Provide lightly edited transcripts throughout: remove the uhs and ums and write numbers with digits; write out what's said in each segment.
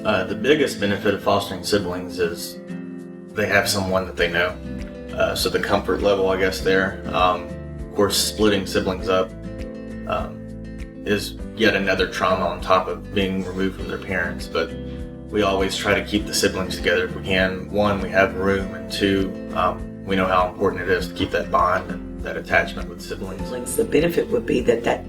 The biggest benefit of fostering siblings is they have someone that they know. So the comfort level, I guess, there. Of course, splitting siblings up is yet another trauma on top of being removed from their parents. But we always try to keep the siblings together if we can. One, we have room, and two, we know how important it is to keep that bond and that attachment with siblings. The benefit would be that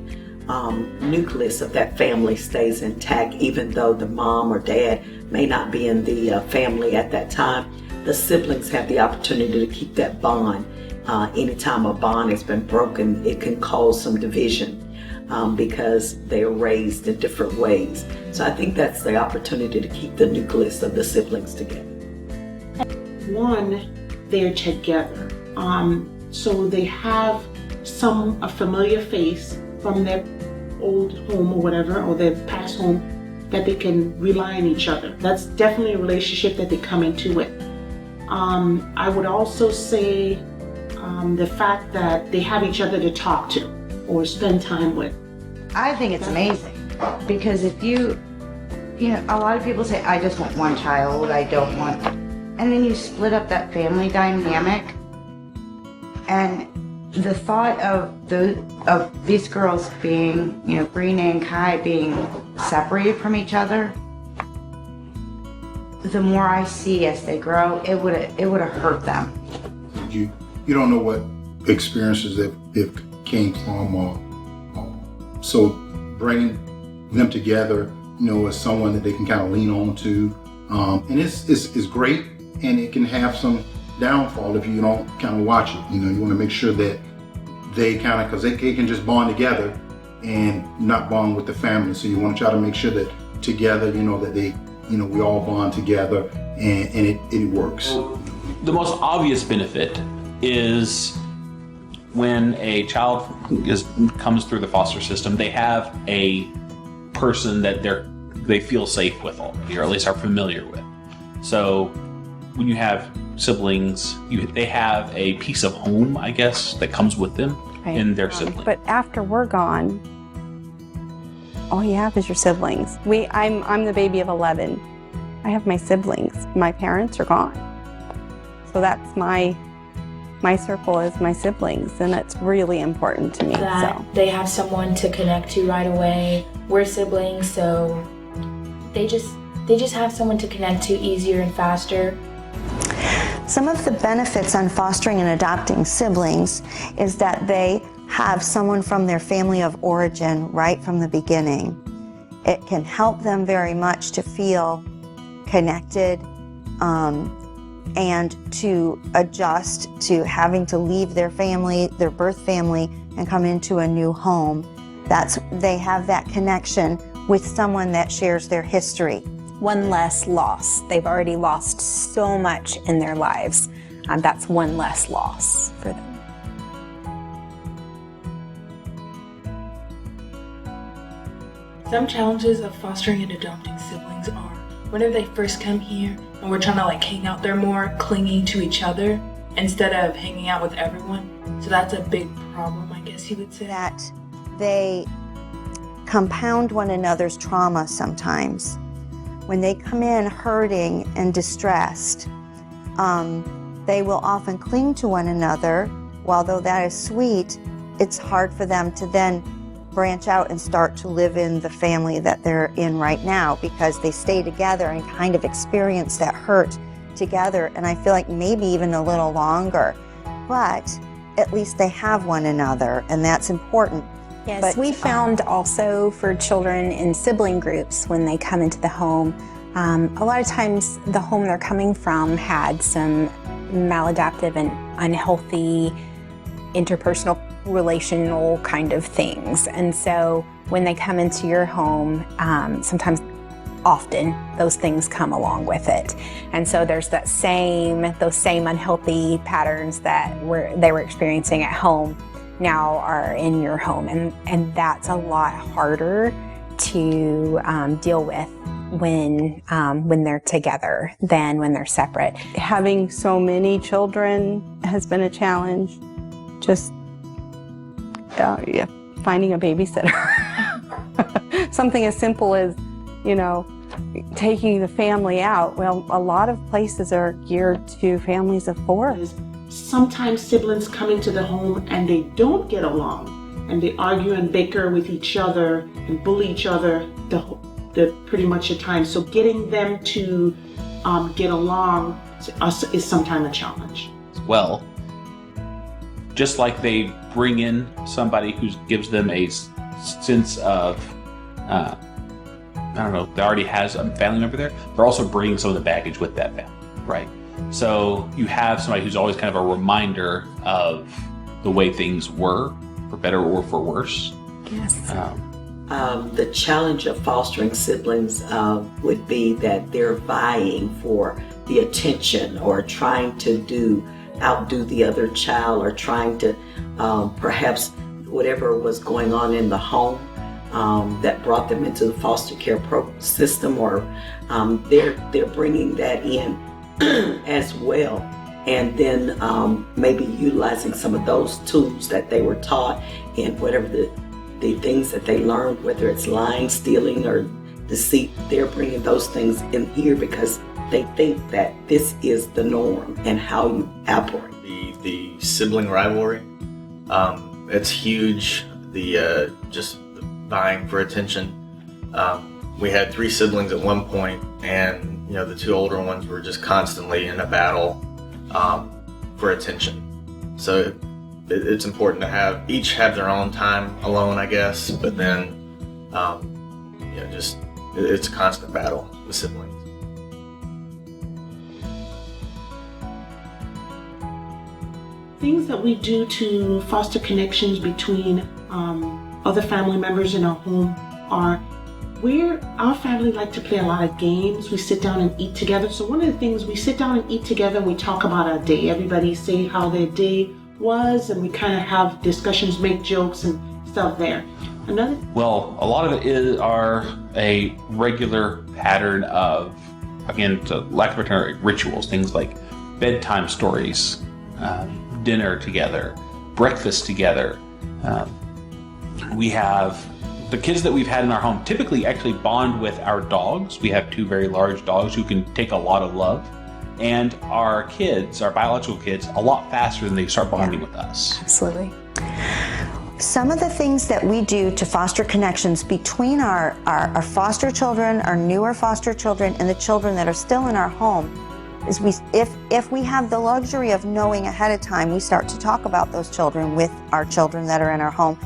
nucleus of that family stays intact, even though the mom or dad may not be in the family at that time. The siblings have the opportunity to keep that bond. Anytime a bond has been broken, it can cause some division because they are raised in different ways. So I think that's the opportunity to keep the nucleus of the siblings together. One, they're together. So they have a familiar face from their old home or whatever, or their past home, that they can rely on each other. That's definitely a relationship that they come into with. I would also say the fact that they have each other to talk to or spend time with. I think it's amazing because if you know, a lot of people say, I just want one child, I don't want, and then you split up that family dynamic, and the thought of these girls being, you know, Brina and Kai being separated from each other, the more I see as they grow, it would have hurt them. You don't know what experiences they've came from, so bringing them together, you know, as someone that they can kind of lean on to, and it's great, and it can have some downfall if you don't kind of watch it. You know, you want to make sure that they kind of, because they can just bond together and not bond with the family. So you want to try to make sure that together, you know, that they, you know, we all bond together and it works. The most obvious benefit is when a child comes through the foster system, they have a person that they feel safe with already, or at least are familiar with. So when you have siblings, they have a piece of home, I guess, that comes with them in their siblings. But after we're gone, all you have is your siblings. I'm the baby of 11. I have my siblings. My parents are gone. So that's my circle is my siblings, and it's really important to me. That they have someone to connect to right away. We're siblings, so they just have someone to connect to easier and faster. Some of the benefits on fostering and adopting siblings is that they have someone from their family of origin right from the beginning. It can help them very much to feel connected and to adjust to having to leave their family, their birth family, and come into a new home. They have that connection with someone that shares their history. One less loss. They've already lost so much in their lives. That's one less loss for them. Some challenges of fostering and adopting siblings are whenever they first come here and we're trying to hang out there more, clinging to each other instead of hanging out with everyone. So that's a big problem, I guess you would say. That they compound one another's trauma sometimes. When they come in hurting and distressed, they will often cling to one another. Although that is sweet, it's hard for them to then branch out and start to live in the family that they're in right now, because they stay together and kind of experience that hurt together, and I feel like maybe even a little longer. But at least they have one another, and that's important. Yes, but we found also for children in sibling groups when they come into the home, a lot of times the home they're coming from had some maladaptive and unhealthy interpersonal relational kind of things. And so when they come into your home, often those things come along with it. And so there's those same unhealthy patterns that they were experiencing at home now are in your home. And that's a lot harder to deal with when they're together than when they're separate. Having so many children has been a challenge. Just finding a babysitter. Something as simple as, taking the family out. Well, a lot of places are geared to families of 4. Sometimes siblings come into the home and they don't get along, and they argue and bicker with each other and bully each other the pretty much the time. So getting them to get along is sometimes a challenge. Well, just like they bring in somebody who gives them a sense of, I don't know, they already has a family member there, they're also bringing some of the baggage with that family, right? So you have somebody who's always kind of a reminder of the way things were, for better or for worse. Yes. The challenge of fostering siblings would be that they're vying for the attention or trying to outdo the other child, or trying to perhaps whatever was going on in the home that brought them into the foster care system, or they're bringing that in as well, and then maybe utilizing some of those tools that they were taught in whatever the things that they learned, whether it's lying, stealing, or deceit. They're bringing those things in here because they think that this is the norm and how you operate. The sibling rivalry, it's huge. Just the vying for attention. We had 3 siblings at one point, and the 2 older ones were just constantly in a battle for attention. So it's important to each have their own time alone, I guess, but then it's a constant battle with siblings. Things that we do to foster connections between other family members in our home are our family like to play a lot of games. We sit down and eat together. So one of the things, we sit down and eat together and we talk about our day. Everybody say how their day was, and we kind of have discussions, make jokes and stuff there. Well, a lot of it are a regular pattern of, again, to lack of a better, rituals, things like bedtime stories, dinner together, breakfast together. We have the kids that we've had in our home typically actually bond with our dogs. We have 2 very large dogs who can take a lot of love. And our kids, our biological kids, a lot faster than they start bonding with us. Absolutely. Some of the things that we do to foster connections between our foster children, our newer foster children, and the children that are still in our home is if we have the luxury of knowing ahead of time, we start to talk about those children with our children that are in our home,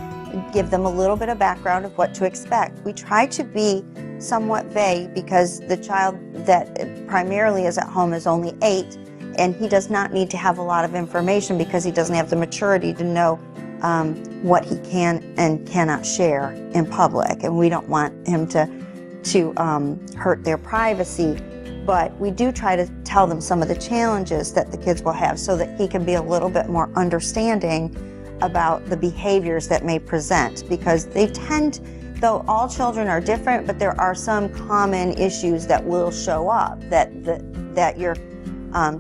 give them a little bit of background of what to expect. We try to be somewhat vague because the child that primarily is at home is only 8, and he does not need to have a lot of information because he doesn't have the maturity to know what he can and cannot share in public, and we don't want him to hurt their privacy. But we do try to tell them some of the challenges that the kids will have so that he can be a little bit more understanding about the behaviors that may present, because they tend, though all children are different, but there are some common issues that will show up that your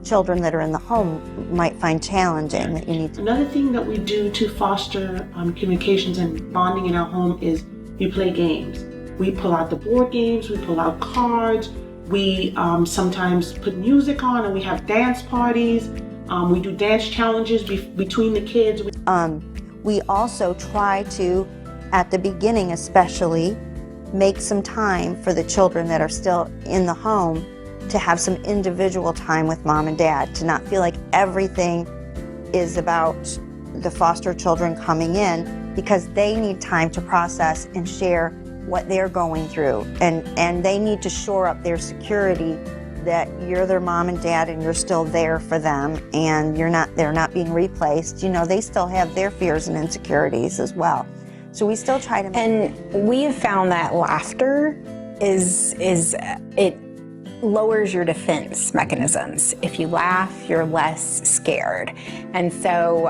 children that are in the home might find challenging that you need to. Another thing that we do to foster communications and bonding in our home is we play games. We pull out the board games, we pull out cards, we sometimes put music on, and we have dance parties. We do dance challenges between the kids. We also try to, at the beginning especially, make some time for the children that are still in the home to have some individual time with mom and dad, to not feel like everything is about the foster children coming in, because they need time to process and share what they're going through, and they need to shore up their security that you're their mom and dad and you're still there for them, and they're not being replaced. They still have their fears and insecurities as well. So we still try to And we have found that laughter it lowers your defense mechanisms. If you laugh, you're less scared. And so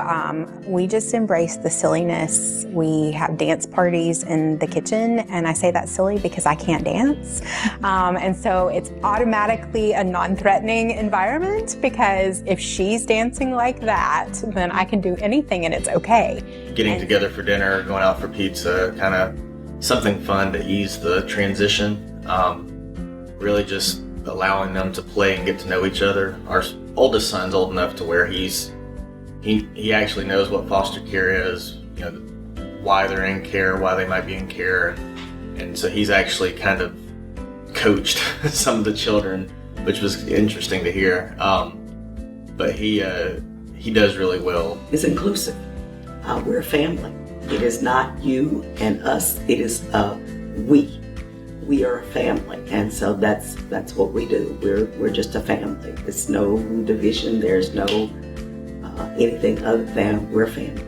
we just embrace the silliness. We have dance parties in the kitchen, and I say that's silly because I can't dance. And so it's automatically a non-threatening environment, because if she's dancing like that, then I can do anything and it's okay. Getting together for dinner, going out for pizza, kind of something fun to ease the transition. really just allowing them to play and get to know each other. Our oldest son's old enough to where he actually knows what foster care is, you know, why they're in care, why they might be in care, and so he's actually kind of coached some of the children, which was interesting to hear. But he does really well. It's inclusive. We're a family. It is not you and us. It is we. We are a family, and so that's what we do. We're just a family. It's no division. There's no anything other than we're a family.